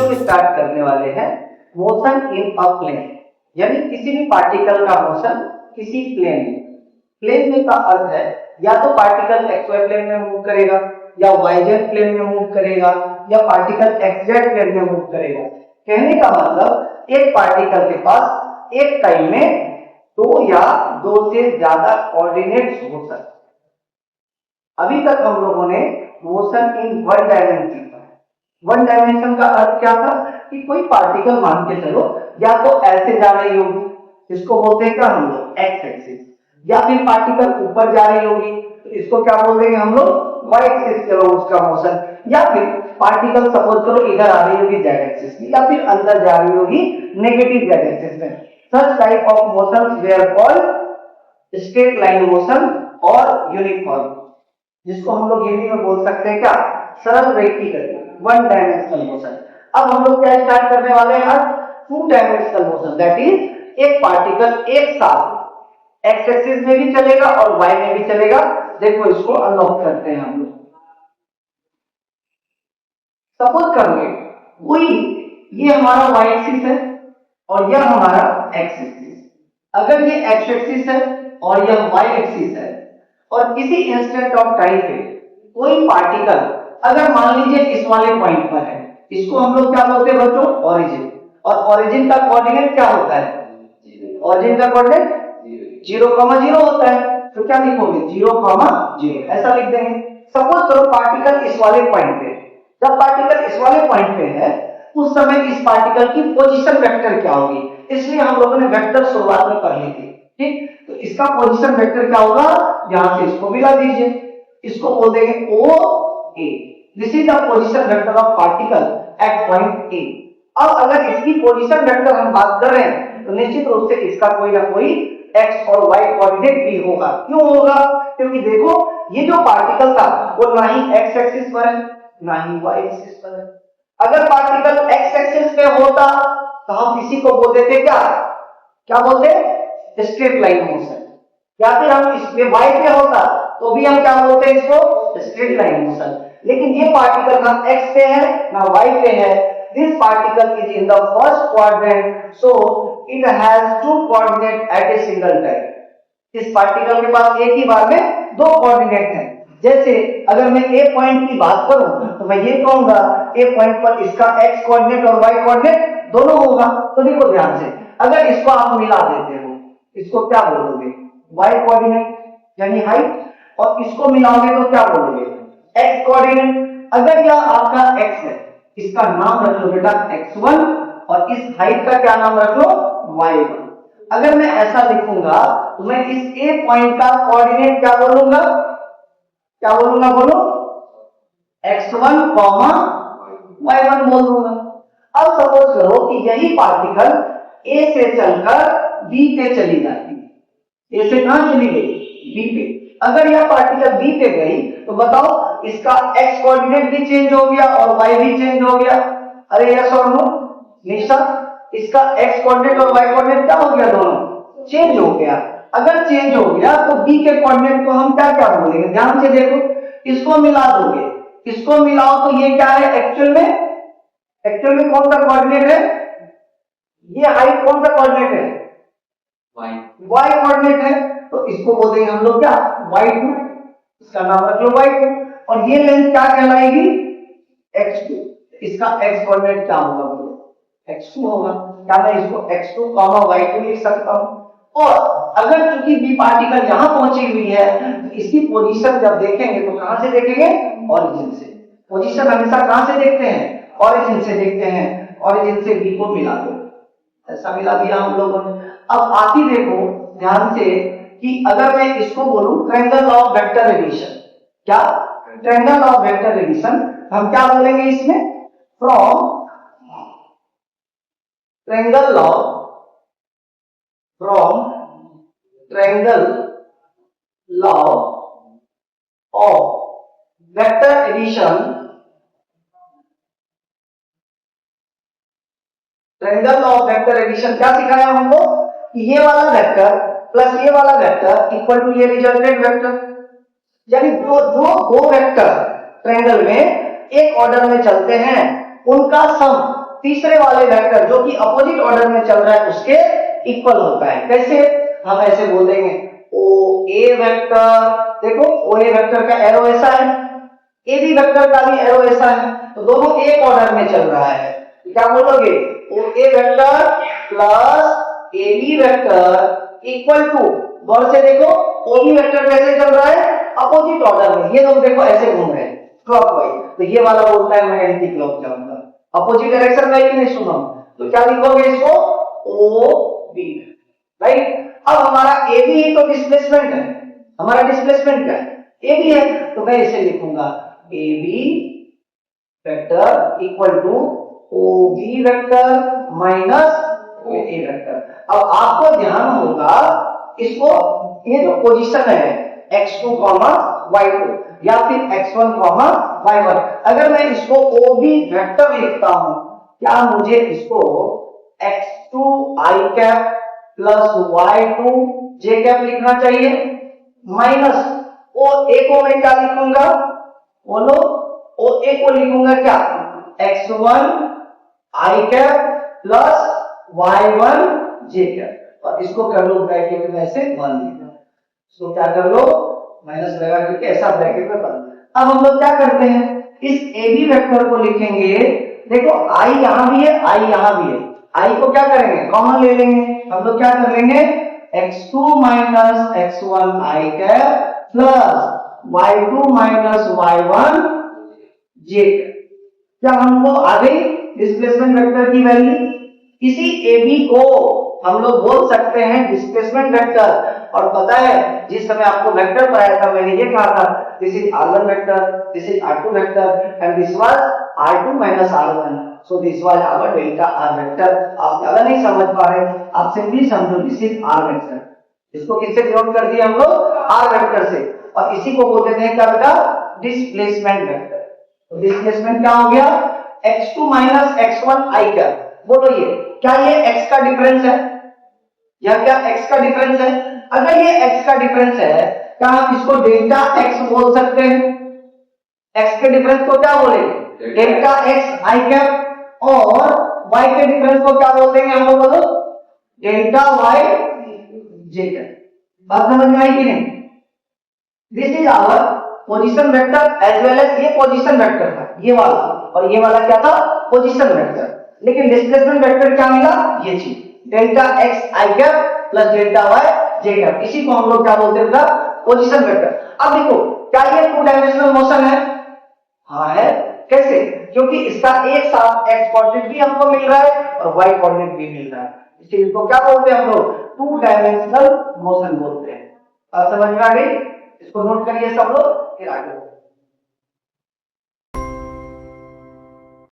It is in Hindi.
वीडियो स्टार्ट करने वाले हैं मोशन इन अ प्लेन, यानी किसी भी पार्टिकल का मोशन किसी प्लेन में। प्लेन में का अर्थ है या तो पार्टिकल एक्सवाई प्लेन में मूव करेगा, या वाईजेड प्लेन में मूव करेगा, या पार्टिकल एक्सजेड प्लेन में मूव करेगा। कहने का मतलब एक पार्टिकल के पास एक टाइम में दो या दो से ज्यादा कोऑर्डिनेट्स हो सकते। अभी तक हम लोगों ने मोशन इन वन डायमेंशन सीखा है। वन डायमेंशन का अर्थ क्या था कि कोई पार्टिकल मान के चलो या तो ऐसे जा रही होगी, इसको बोलते हैं क्या हम लोग एक्स एक्सिस, या फिर पार्टिकल ऊपर जा रही होगी तो इसको क्या बोल देंगे हम लोग वाई एक्सिस करो उसका मोशन, या फिर पार्टिकल सपोज करो इधर आ रही होगी जेड एक्सिस में, या फिर अंदर जा रही होगी नेगेटिव जेड एक्सिस में। Such type of motions they are called straight line motion और यूनिफॉर्म, जिसको हम लोग हिंदी में बोल सकते हैं क्या सरल रेखीय गति, वन डायमेंशनल मोशन। अब हम लोग क्या स्टार्ट करने वाले हैं आज two dimensional motion, that is एक पार्टिकल एक साथ एक्स एक्सिस में भी चलेगा और वाई में भी चलेगा। देखो इसको अनलॉक करते हैं हम लोग। सपोज करोगे कोई ये हमारा वाई एक्सिस है और यह हमारा एक्स एक्सिस। अगर ये एक्स एक्सिस है और यह वाई एक्सिस है और किसी इंस्टेंट ऑफ टाइम पे कोई पार्टिकल अगर मान लीजिए इस वाले पॉइंट पर है, इसको हम लोग क्या बोलते हैं बच्चों ओरिजिन, और ओरिजिन का कोऑर्डिनेट क्या होता है, ओरिजिन का कोऑर्डिनेट 0,0 होता है। तो क्या लिखोगे 0,0 ऐसा लिख देंगे। सपोज करो पार्टिकल इस वाले पॉइंट पे, जब पार्टिकल इस वाले पॉइंट पे है उस समय इस पार्टिकल की पोजीशन वेक्टर क्या होगी, इसलिए हम लोगों ने वेक्टर शुरुआत में पढ़ ली थी। ठीक, तो इसका पोजीशन वेक्टर क्या होगा, यहां से इसको मिला दीजिए, इसको बोल देंगे O A. This is the position vector of particle at point A. अब अगर इसकी पोजीशन वेक्टर हम बात कर रहे हैं तो निश्चित रूप से इसका कोई ना कोई एक्स और वाई कोऑर्डिनेट भी होगा। क्यों होगा, क्योंकि देखो ये जो पार्टिकल था वो ना ही एक्स एक्सिस पर है ना ही वाई एक्सिस पर है। अगर पार्टिकल एक्स एक्सिस पे होता तो हम इसी को बोल देते क्या बोलते स्ट्रेट लाइन मोशन, या फिर हम इसमें वाई पे होता तो भी हम क्या बोलते हैं इसको स्ट्रेट लाइन मोशन। लेकिन ये पार्टिकल ना एक्स पे है ना वाई पे है। This particle is in the first quadrant, so it has to coordinate at a single time. इस पार्टिकल के पास एक ही बार में दो कोऑर्डिनेट हैं। जैसे अगर मैं ए पॉइंट की बात करूं तो मैं ये कहूंगा ए पॉइंट पर इसका एक्स कोऑर्डिनेट और वाई कोऑर्डिनेट दोनों होगा। तो देखो ध्यान से, अगर इसको आप मिला देते हो इसको क्या बोलोगे वाई कोऑर्डिनेट यानी हाइट, और इसको मिलाओगे तो क्या बोलोगे एक्स कोऑर्डिनेट। अगर यह आपका एक्स है इसका नाम रख लो बेटा x1 और इस हाइट का क्या नाम रख लो y1। अगर मैं ऐसा लिखूंगा तो मैं इस ए पॉइंट का कोऑर्डिनेट क्या बोलूंगा बोलो x1, y1 बोल दूंगा। अब सपोज करो कि यही पार्टिकल ए से चलकर बी पे चली जाती है। ए से कहां चली गई बी पे। अगर यह पार्टिकल बी पे गई तो बताओ इसका x कोऑर्डिनेट भी चेंज हो गया और y भी चेंज हो गया। अरे यस और नो निशा, इसका x कोऑर्डिनेट और y कोऑर्डिनेट क्या हो गया, दोनों चेंज हो गया। अगर चेंज हो गया तो b के कोऑर्डिनेट को हम क्या बोलेंगे, ध्यान से देखो, इसको मिला दोगे, इसको मिलाओ तो ये क्या है एक्चुअल में कौन सा कोऑर्डिनेट है, ये हाइट कौन सा कोऑर्डिनेट है y कोऑर्डिनेट है। तो इसको बोल देंगे हम लोग क्या y2, इसका नाम रख लो y2। और ये लेंथ क्या कहलाएगी x2, इसका x कोऑर्डिनेट क्या होगा बोलो x2 होगा। क्या मैं इसको x2, y2 लिख सकता हूं। और अगर चूंकि बी पार्टिकल यहां पहुंची हुई है तो इसकी पोजीशन जब देखेंगे तो कहां से देखेंगे ओरिजिन से। पोजीशन हमेशा कहां से देखते हैं ओरिजिन से देखते हैं। ओरिजिन से बी को मिला दो, ऐसा मिला दिया हम लोगों ने। अब आप ही देखो ध्यान से कि अगर मैं इसको बोलूं ट्रायंगल ऑफ वेक्टर एडिशन, क्या ट्रायंगल ऑफ वेक्टर एडिशन, हम क्या बोलेंगे इसमें from triangle law of vector addition, triangle of vector addition क्या सिखाया हमको कि ये वाला वेक्टर प्लस ये वाला वेक्टर इक्वल टू ये रिजल्टेंट वेक्टर, यानी दो वेक्टर ट्रायंगल में एक ऑर्डर में चलते हैं, उनका सम तीसरे वाले वेक्टर जो कि अपोजिट ऑर्डर में चल रहा है उसके इक्वल होता है। कैसे? हम ऐसे बोल देंगे ओ ए वेक्टर, देखो ओ ए वेक्टर का एरो ऐसा है, ए बी वेक्टर का भी एरो ऐसा है, तो दोनों एक ऑर्डर में चल रहा है। क्या बोलोगे? O A vector plus A B vector equal to, गौर से देखो ओ बी वेक्टर कैसे चल रहा है? अपोजिट ऑर्डर में। ये लोग देखो ऐसे घूम रहे हैं क्लॉकवाइज, तो ये वाला बोलता है मैं एंटी क्लॉक जाऊंगा, अपोजिट डायरेक्शन में ही नहीं सुनो, तो क्या लिखोगे इसको? O B, right. अब हमारा ए बी ही तो डिस्प्लेसमेंट है, हमारा डिस्प्लेसमेंट क्या है? ए बी है, तो मैं इसे लिखूंगा A B vector equal to O B vector minus O A vector. अब आपको ध्यान होगा इसको, ये जो पोजीशन है x2, y2 या फिर x1, y1, अगर मैं इसको ओ बी वेक्टर लिखता हूं, क्या मुझे इसको x2 i cap plus y2 j cap लिखना चाहिए? माइनस ओ ए को मैं क्या लिखूंगा? बोलो, ओ ए को लिखूंगा क्या? x1 i cap plus y1 j cap, और इसको कर लो ब्रैकेट में ऐसे मान लिया, इसको क्या कर लो माइनस लगा करके ऐसा ब्रैकेट में बन। अब हम लोग क्या करते हैं, इस ए बी वेक्टर को लिखेंगे, देखो आई यहां भी है, आई यहां भी है, आई को क्या करेंगे? कॉमन ले लेंगे, हम लोग क्या कर लेंगे? x2 minus x1 i cap plus y2 minus y1 j cap. क्या हमको आ गई डिस्प्लेसमेंट वेक्टर की वैल्यू? इसी ए बी को हम लोग बोल सकते हैं डिस्प्लेसमेंट वेक्टर। और पता है जिस समय आपको वेक्टर पढ़ाया था मैंने ये कहा था this is r1 vector, this is r2 vector and this was r2 minus r1, so this was our delta r vector. आप ज्यादा नहीं समझ पा रहे, आप सिंपली समझो दिस इज r वेक्टर, इसको किससे डिनोट कर दिया हम लोग? r वेक्टर से, और इसी को बोलते हैं क्या बेटा? Displacement vector. तो डिस्प्लेसमेंट क्या हो गया? x2 माइनस x1 i का। बोलो ये क्या ये x का डिफरेंस है? या क्या x का डिफरेंस है? अगर ये x का डिफरेंस है, क्या हम इसको डेल्टा x बोल सकते हैं? x के डिफरेंस को क्या बोलेंगे? डेल्टा x i कैप, और y के डिफरेंस को क्या बोल देंगे हम लोग? बोलो, डेल्टा y j कैप। बात समझ में आई कि नहीं? This is our position vector as well as ये पोजीशन वेक्टर था, ये वाला, और ये वाला क्या था? Position vector. लेकिन डिस्प्लेसमेंट वेक्टर क्या मिला? ये चीज delta x i cap plus delta y j cap, इसी को हम लोग क्या बोलते हैं? Position vector. अब देखो क्या ये टू डायमेंशनल मोशन है? हाँ है। कैसे? क्योंकि इसका एक साथ x कोऑर्डिनेट भी हमको मिल रहा है और y कोऑर्डिनेट भी मिल रहा है, इसलिए इसको क्या बोलते हैं हम लोग? टू डायमेंशनल मोशन बोलते हैं। अब समझ में आ गई? इसको नोट करिए सब लोग, फिर आगे